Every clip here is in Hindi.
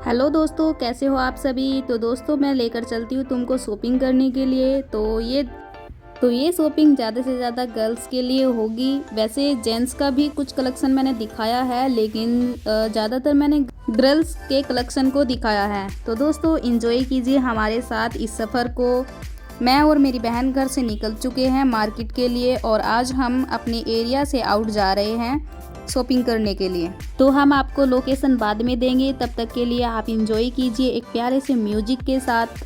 हेलो दोस्तों, कैसे हो आप सभी। तो दोस्तों मैं लेकर चलती हूँ तुमको शॉपिंग करने के लिए। तो ये शॉपिंग ज़्यादा से ज़्यादा गर्ल्स के लिए होगी। वैसे जेंट्स का भी कुछ कलेक्शन मैंने दिखाया है, लेकिन ज़्यादातर मैंने गर्ल्स के कलेक्शन को दिखाया है। तो दोस्तों एंजॉय कीजिए हमारे साथ इस सफ़र को। मैं और मेरी बहन घर से निकल चुके हैं मार्केट के लिए, और आज हम अपने एरिया से आउट जा रहे हैं शॉपिंग करने के लिए। तो हम आपको लोकेशन बाद में देंगे, तब तक के लिए आप एंजॉय कीजिए एक प्यारे से म्यूजिक के साथ।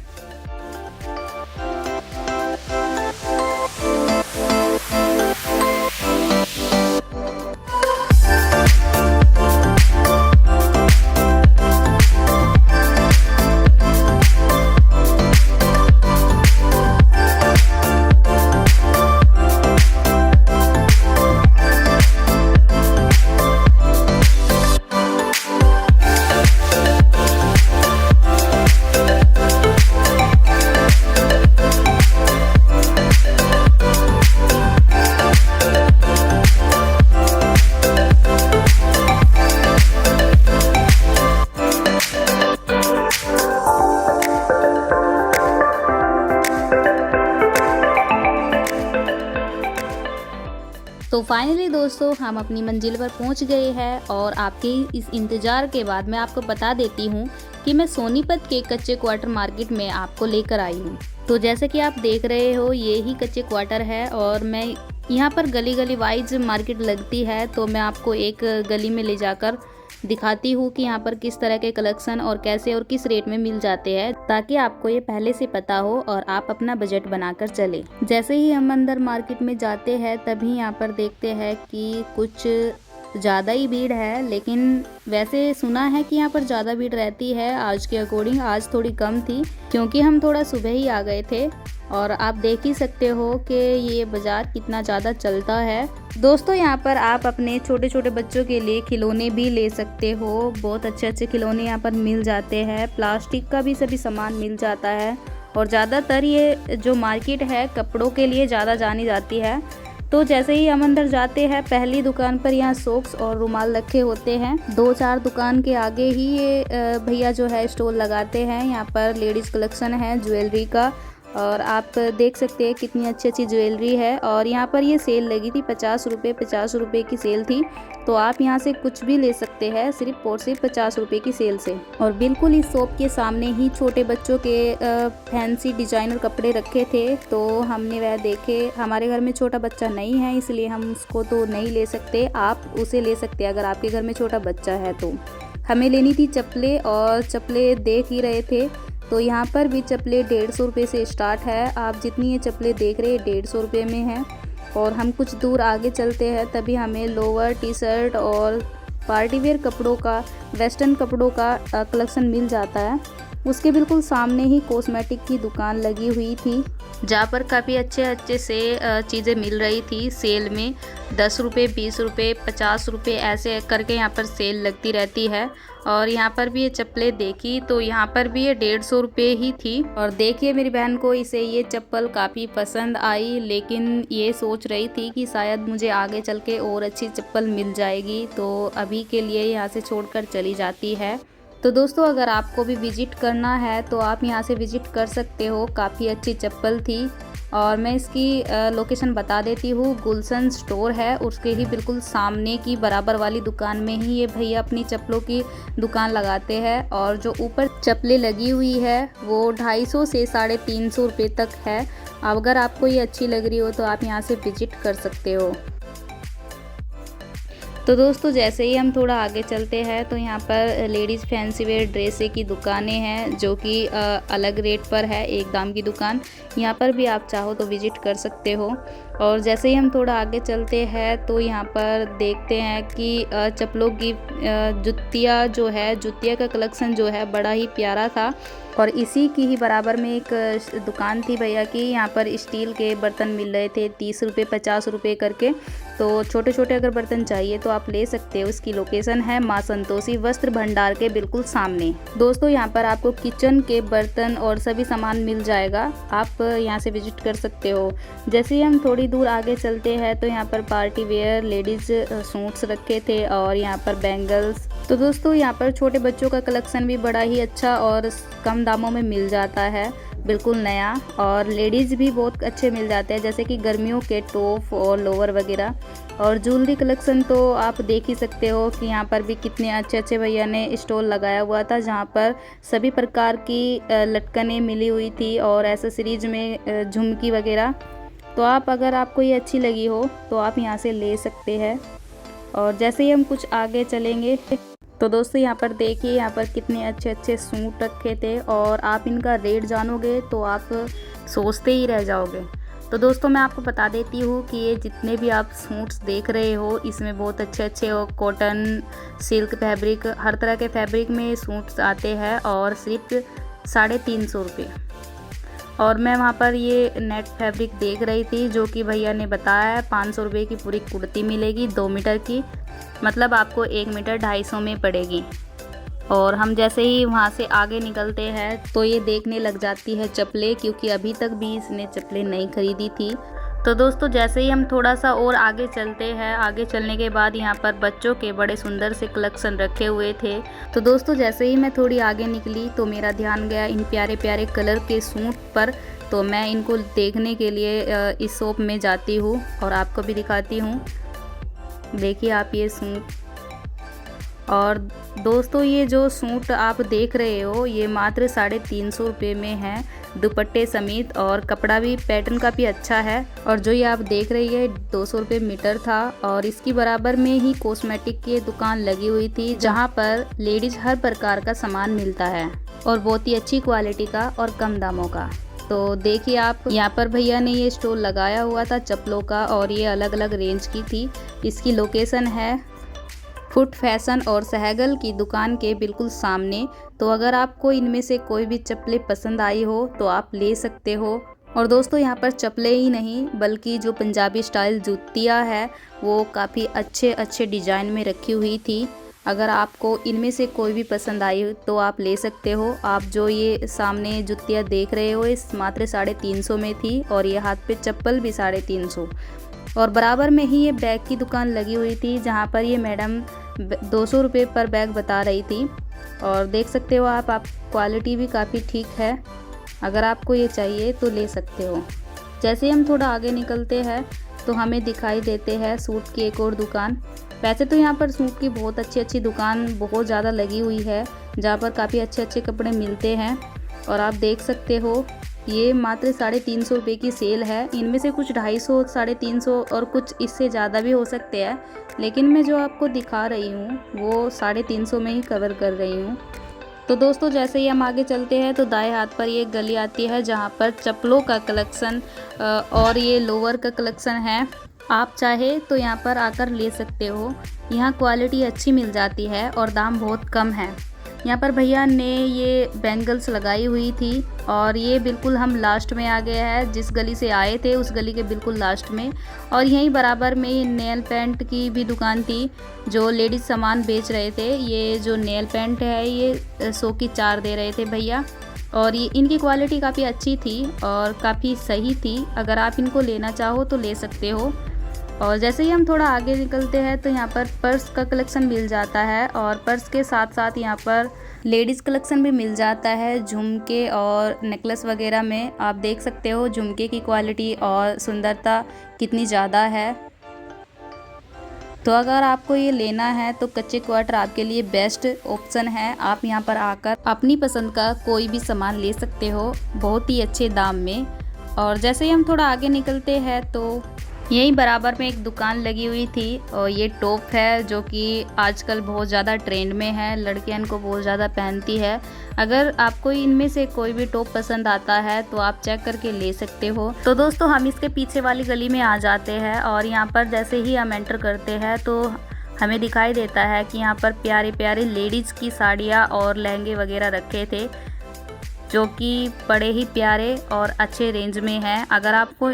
तो फाइनली दोस्तों हम अपनी मंजिल पर पहुंच गए हैं, और आपके इस इंतज़ार के बाद मैं आपको बता देती हूं कि मैं सोनीपत के कच्चे क्वार्टर मार्केट में आपको लेकर आई हूं। तो जैसे कि आप देख रहे हो, ये ही कच्चे क्वार्टर है, और मैं यहाँ पर गली गली वाइज मार्केट लगती है। तो मैं आपको एक गली में ले जाकर दिखाती हूँ कि यहाँ पर किस तरह के कलेक्शन और कैसे और किस रेट में मिल जाते हैं, ताकि आपको ये पहले से पता हो और आप अपना बजट बनाकर चले। जैसे ही हम अंदर मार्केट में जाते हैं, तभी यहाँ पर देखते हैं कि कुछ ज़्यादा ही भीड़ है। लेकिन वैसे सुना है कि यहाँ पर ज़्यादा भीड़ रहती है। आज के अकॉर्डिंग आज थोड़ी कम थी, क्योंकि हम थोड़ा सुबह ही आ गए थे। और आप देख ही सकते हो कि ये बाज़ार कितना ज़्यादा चलता है। दोस्तों यहाँ पर आप अपने छोटे छोटे बच्चों के लिए खिलौने भी ले सकते हो। बहुत अच्छे अच्छे खिलौने यहाँ पर मिल जाते हैं। प्लास्टिक का भी सभी सामान मिल जाता है। और ज़्यादातर ये जो मार्केट है कपड़ों के लिए ज़्यादा जानी जाती है। तो जैसे ही हम अंदर जाते हैं, पहली दुकान पर यहाँ सॉक्स और रुमाल रखे होते हैं। 2-4 दुकान के आगे ही ये भैया जो है स्टॉल लगाते हैं। यहाँ पर लेडीज़ कलेक्शन है ज्वेलरी का, और आप देख सकते हैं कितनी अच्छी अच्छी ज्वेलरी है। और यहाँ पर ये सेल लगी थी, 50 रुपये की सेल थी। तो आप यहाँ से कुछ भी ले सकते हैं, सिर्फ और सिर्फ 50 रुपये की सेल से। और बिल्कुल इस शॉप के सामने ही छोटे बच्चों के फैंसी डिजाइनर कपड़े रखे थे। तो हमने वह देखे। हमारे घर में छोटा बच्चा नहीं है, इसलिए हम उसको तो नहीं ले सकते। आप उसे ले सकते हैं अगर आपके घर में छोटा बच्चा है तो। हमें लेनी थी चप्पलें, और चप्पलें देख ही रहे थे। तो यहाँ पर भी चप्पलें 150 रुपये से स्टार्ट है। आप जितनी ये चप्पलें देख रहे हैं 150 रुपये में है। और हम कुछ दूर आगे चलते हैं, तभी हमें लोअर, टी शर्ट और पार्टी वेयर कपड़ों का, वेस्टर्न कपड़ों का कलेक्शन मिल जाता है। उसके बिल्कुल सामने ही कॉस्मेटिक की दुकान लगी हुई थी, जहाँ पर काफ़ी अच्छे अच्छे से चीज़ें मिल रही थी सेल में। 10 रुपये, 20 रुपये, 50 रुपये ऐसे करके यहाँ पर सेल लगती रहती है। और यहाँ पर भी ये चप्पलें देखी, तो यहाँ पर भी ये 150 रुपये ही थी। और देखिए मेरी बहन को इसे ये चप्पल काफ़ी पसंद आई, लेकिन ये सोच रही थी कि शायद मुझे आगे चल के और अच्छी चप्पल मिल जाएगी, तो अभी के लिए यहाँ से छोड़कर चली जाती है। तो दोस्तों अगर आपको भी विजिट करना है तो आप यहाँ से विजिट कर सकते हो। काफ़ी अच्छी चप्पल थी। और मैं इसकी लोकेशन बता देती हूँ। गुलशन स्टोर है, उसके ही बिल्कुल सामने की बराबर वाली दुकान में ही ये भैया अपनी चप्पलों की दुकान लगाते हैं। और जो ऊपर चप्पलें लगी हुई है वो 250 से 350 रुपये तक है। अगर आपको ये अच्छी लग रही हो तो आप यहाँ से विजिट कर सकते हो। तो दोस्तों जैसे ही हम थोड़ा आगे चलते हैं, तो यहाँ पर लेडीज़ फैंसी वेयर ड्रेसें की दुकानें हैं, जो कि अलग रेट पर है, एक दाम की दुकान। यहाँ पर भी आप चाहो तो विजिट कर सकते हो। और जैसे ही हम थोड़ा आगे चलते हैं, तो यहाँ पर देखते हैं कि चप्पलों की जुतिया जो है, जुतिया का कलेक्शन जो है बड़ा ही प्यारा था। और इसी की ही बराबर में एक दुकान थी भैया की। यहाँ पर स्टील के बर्तन मिल रहे थे 30 रुपये, 50 रुपये करके। तो छोटे छोटे अगर बर्तन चाहिए तो आप ले सकते हो। इसकी लोकेशन है माँ संतोषी वस्त्र भंडार के बिल्कुल सामने। दोस्तों यहाँ पर आपको किचन के बर्तन और सभी सामान मिल जाएगा, आप यहाँ से विजिट कर सकते हो। जैसे ही हम थोड़ी थोड़ी दूर आगे चलते हैं तो यहाँ पर पार्टी वेयर लेडीज़ सूट्स रखे थे और यहाँ पर बैंगल्स। तो दोस्तों यहाँ पर छोटे बच्चों का कलेक्शन भी बड़ा ही अच्छा और कम दामों में मिल जाता है, बिल्कुल नया। और लेडीज़ भी बहुत अच्छे मिल जाते हैं, जैसे कि गर्मियों के टॉप और लोअर वगैरह। और ज्वेलरी कलेक्शन तो आप देख ही सकते हो कि यहाँ पर भी कितने अच्छे अच्छे भैया ने स्टॉल लगाया हुआ था, जहाँ पर सभी प्रकार की लटकनें मिली हुई थी और एसेसरीज में झुमकी वगैरह। तो अगर आपको ये अच्छी लगी हो तो आप यहाँ से ले सकते हैं। और जैसे ही हम कुछ आगे चलेंगे तो दोस्तों यहाँ पर देखिए, यहाँ पर कितने अच्छे अच्छे सूट रखे थे और आप इनका रेट जानोगे तो आप सोचते ही रह जाओगे। तो दोस्तों मैं आपको बता देती हूँ कि ये जितने भी आप सूट्स देख रहे हो इसमें बहुत अच्छे अच्छे कॉटन, सिल्क फैब्रिक, हर तरह के फैब्रिक में सूट्स आते हैं और सिर्फ 350 रुपये। और मैं वहाँ पर ये नेट फैब्रिक देख रही थी जो कि भैया ने बताया है 500 रुपये की पूरी कुर्ती मिलेगी 2 मीटर की, मतलब आपको 1 मीटर 250 में पड़ेगी। और हम जैसे ही वहाँ से आगे निकलते हैं तो ये देखने लग जाती है चप्पलें, क्योंकि अभी तक भी इसने चप्पलें नहीं खरीदी थी। तो दोस्तों जैसे ही हम थोड़ा सा और आगे चलते हैं, आगे चलने के बाद यहाँ पर बच्चों के बड़े सुंदर से कलेक्शन रखे हुए थे। तो दोस्तों जैसे ही मैं थोड़ी आगे निकली तो मेरा ध्यान गया इन प्यारे प्यारे कलर के सूट पर। तो मैं इनको देखने के लिए इस शॉप में जाती हूँ और आपको भी दिखाती हूँ। देखिए आप ये सूट। और दोस्तों ये जो सूट आप देख रहे हो ये मात्र 350 रुपये में है, दुपट्टे समेत, और कपड़ा भी पैटर्न का भी अच्छा है। और जो ये आप देख रही है 200 रुपये मीटर था। और इसकी बराबर में ही कॉस्मेटिक की दुकान लगी हुई थी, जहाँ पर लेडीज़ हर प्रकार का सामान मिलता है और बहुत ही अच्छी क्वालिटी का और कम दामों का। तो देखिए आप, यहाँ पर भैया ने ये स्टॉल लगाया हुआ था चप्पलों का और ये अलग अलग रेंज की थी। इसकी लोकेशन है फुट फैशन और सहगल की दुकान के बिल्कुल सामने। तो अगर आपको इनमें से कोई भी चप्पलें पसंद आई हो तो आप ले सकते हो। और दोस्तों यहाँ पर चप्पलें ही नहीं बल्कि जो पंजाबी स्टाइल जूतियाँ है वो काफ़ी अच्छे अच्छे डिज़ाइन में रखी हुई थी। अगर आपको इनमें से कोई भी पसंद आई तो आप ले सकते हो। आप जो ये सामने जूतियाँ देख रहे हो इस मात्र 350 में थी और ये हाथ पे चप्पल भी 350। और बराबर में ही ये बैग की दुकान लगी हुई थी, जहाँ पर ये मैडम 200 रुपये पर बैग बता रही थी। और देख सकते हो आप क्वालिटी भी काफ़ी ठीक है। अगर आपको ये चाहिए तो ले सकते हो। जैसे ही हम थोड़ा आगे निकलते हैं तो हमें दिखाई देते हैं सूट की एक और दुकान। वैसे तो यहाँ पर सूट की बहुत अच्छी अच्छी दुकान बहुत ज़्यादा लगी हुई है, जहाँ पर काफ़ी अच्छे अच्छे कपड़े मिलते हैं। और आप देख सकते हो ये मात्र 350 रुपये की सेल है। इनमें से कुछ 250, 350 और कुछ इससे ज़्यादा भी हो सकते हैं, लेकिन मैं जो आपको दिखा रही हूँ वो 350 में ही कवर कर रही हूँ। तो दोस्तों जैसे ही हम आगे चलते हैं तो दाएं हाथ पर ये गली आती है, जहाँ पर चप्पलों का कलेक्शन और ये लोअर का कलेक्शन है। आप चाहे तो यहाँ पर आकर ले सकते हो। यहाँ क्वालिटी अच्छी मिल जाती है और दाम बहुत कम है। यहाँ पर भैया ने ये बैंगल्स लगाई हुई थी और ये बिल्कुल हम लास्ट में आ गए हैं। जिस गली से आए थे उस गली के बिल्कुल लास्ट में। और यहीं बराबर में ये नेल पेंट की भी दुकान थी, जो लेडीज़ सामान बेच रहे थे। ये जो नेल पेंट है ये 100 की 4 दे रहे थे भैया। और ये इनकी क्वालिटी काफ़ी अच्छी थी और काफ़ी सही थी। अगर आप इनको लेना चाहो तो ले सकते हो। और जैसे ही हम थोड़ा आगे निकलते हैं तो यहाँ पर पर्स का कलेक्शन मिल जाता है और पर्स के साथ साथ यहाँ पर लेडीज़ कलेक्शन भी मिल जाता है, झुमके और नेकलेस वगैरह में। आप देख सकते हो झुमके की क्वालिटी और सुंदरता कितनी ज़्यादा है। तो अगर आपको ये लेना है तो कच्चे क्वार्टर आपके लिए बेस्ट ऑप्शन है। आप यहाँ पर आकर अपनी पसंद का कोई भी सामान ले सकते हो बहुत ही अच्छे दाम में। और जैसे ही हम थोड़ा आगे निकलते हैं तो यहीं बराबर में एक दुकान लगी हुई थी और ये टॉप है जो कि आजकल बहुत ज़्यादा ट्रेंड में है, लड़कियां इनको बहुत ज़्यादा पहनती है। अगर आपको इनमें से कोई भी टॉप पसंद आता है तो आप चेक करके ले सकते हो। तो दोस्तों हम इसके पीछे वाली गली में आ जाते हैं और यहाँ पर जैसे ही हम एंटर करते हैं तो हमें दिखाई देता है कि यहाँ पर प्यारे प्यारे लेडीज़ की साड़ियाँ और लहंगे वगैरह रखे थे, जो कि बड़े ही प्यारे और अच्छे रेंज में हैं। अगर आपको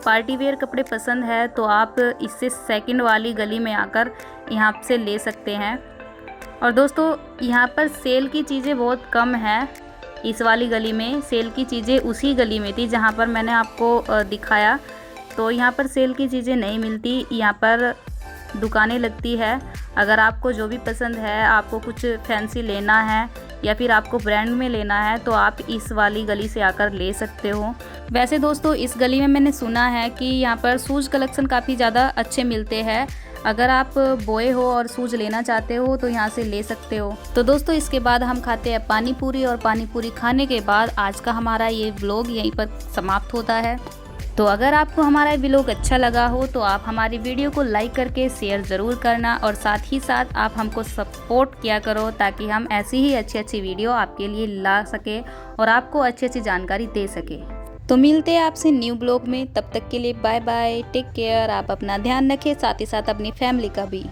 पार्टी वेयर कपड़े पसंद है तो आप इससे सेकंड वाली गली में आकर यहाँ से ले सकते हैं। और दोस्तों यहाँ पर सेल की चीज़ें बहुत कम है। इस वाली गली में सेल की चीज़ें उसी गली में थी जहाँ पर मैंने आपको दिखाया तो यहाँ पर सेल की चीज़ें नहीं मिलती, यहाँ पर दुकानें लगती है। अगर आपको जो भी पसंद है, आपको कुछ फैंसी लेना है या फिर आपको ब्रांड में लेना है, तो आप इस वाली गली से आकर ले सकते हो। वैसे दोस्तों इस गली में मैंने सुना है कि यहाँ पर शूज़ कलेक्शन काफ़ी ज़्यादा अच्छे मिलते हैं। अगर आप बॉय हो और शूज़ लेना चाहते हो तो यहाँ से ले सकते हो। तो दोस्तों इसके बाद हम खाते हैं पानी पूरी, और पानी पूरी खाने के बाद आज का हमारा ये व्लॉग यहीं पर समाप्त होता है। तो अगर आपको हमारा व्लॉग अच्छा लगा हो तो आप हमारी वीडियो को लाइक करके शेयर ज़रूर करना, और साथ ही साथ आप हमको सपोर्ट किया करो ताकि हम ऐसी ही अच्छी वीडियो आपके लिए ला सके और आपको अच्छी जानकारी दे सके। तो मिलते हैं आपसे न्यू ब्लॉग में, तब तक के लिए बाय बाय, टेक केयर। आप अपना ध्यान रखें, साथ ही साथ अपनी फैमिली का भी।